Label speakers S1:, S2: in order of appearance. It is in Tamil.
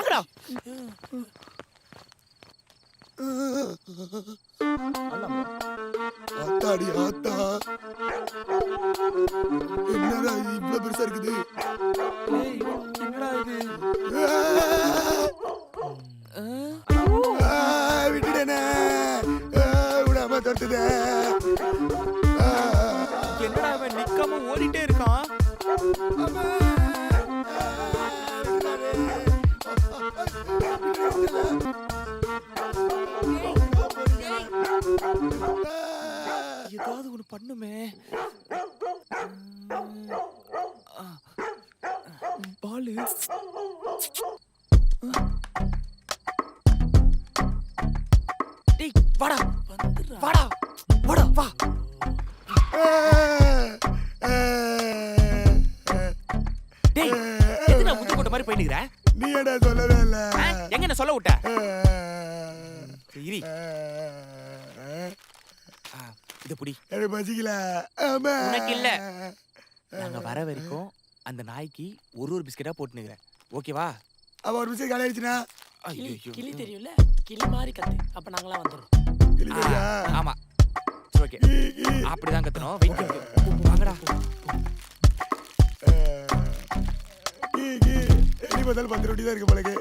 S1: வாங்கடா.
S2: ஆத்தாடி ஆத்தா, என்னடா இது இவ்வளவு பெருசா இருக்குது?
S1: என்னடா இது?
S2: விட்டுடனே விடாம தடுத்துதே.
S1: என்னடா அவன் நிக்காம ஓடிட்டே இருக்கான்? ஏதாவது ஒண்ணு பண்ணுமே. பாலு டேய் வாடா வாடா வாடா வா. டேய் எதுனா முத்து போட்ட மாதிரி போயிட்டு இருக்கற?
S2: நீ என்ன சொல்லவே இல்ல?
S1: எங்க என்ன சொல்ல விட்ட? இரி இத புடி.
S2: எனக்கு பசிக்கல.
S1: உனக்கு இல்ல. நாங்க வர வரைக்கும் அந்த நாய்க்கு ஒரு பிஸ்கெட்டா போட்டுனுக்குறேன். ஓகேவா?
S2: அவ ஒரு பிஸ்கெட் காலி ஆயிடுச்சுனா
S3: கிளி தெரியும்ல, கிளி மாதிரி கத்து. அப்ப நாங்களாம் வந்துடுறோம்.
S2: இல்லையா?
S1: ஆமா ஓகே. அப்படிதான் கத்தணும். வெயிட் வாங்கடா.
S2: நீ பதில் 10 ரொட்டி தான் இருக்கு போலக்கு.